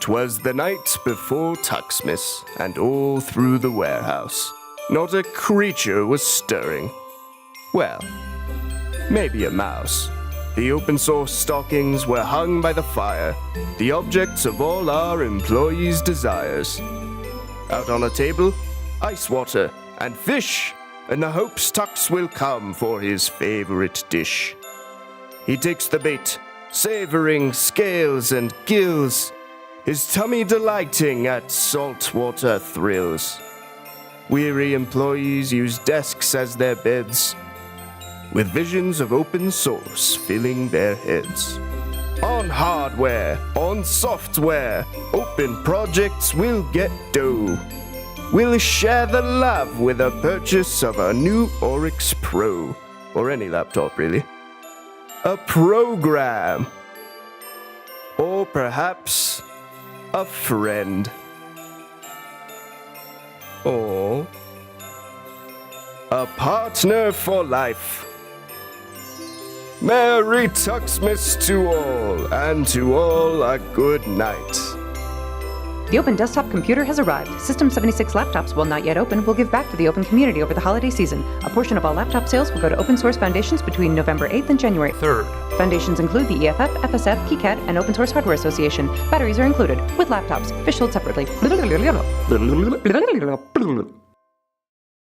'Twas the night before Tuxmas, and all through the warehouse, not a creature was stirring. Well, maybe a mouse. The open source stockings were hung by the fire, the objects of all our employees' desires. Out on a table, ice water and fish, in the hopes Tux will come for his favorite dish. He takes the bait, savoring scales and gills, his tummy delighting at saltwater thrills. Weary employees use desks as their beds, with visions of open source filling their heads. On hardware, on software, open projects will get dough. We'll share the love with a purchase of a new Oryx Pro, or any laptop really. A program, or perhaps a friend. Or a partner for life. Merry Tuxmas to all, and to all a good night. The Open Desktop Computer has arrived. System 76 laptops, while not yet open, will give back to the Open community over the holiday season. A portion of all laptop sales will go to open source foundations between November 8th and January 3rd. Foundations include the EFF, FSF, KiCad, and Open Source Hardware Association. Batteries are included, with laptops. Fish sold separately.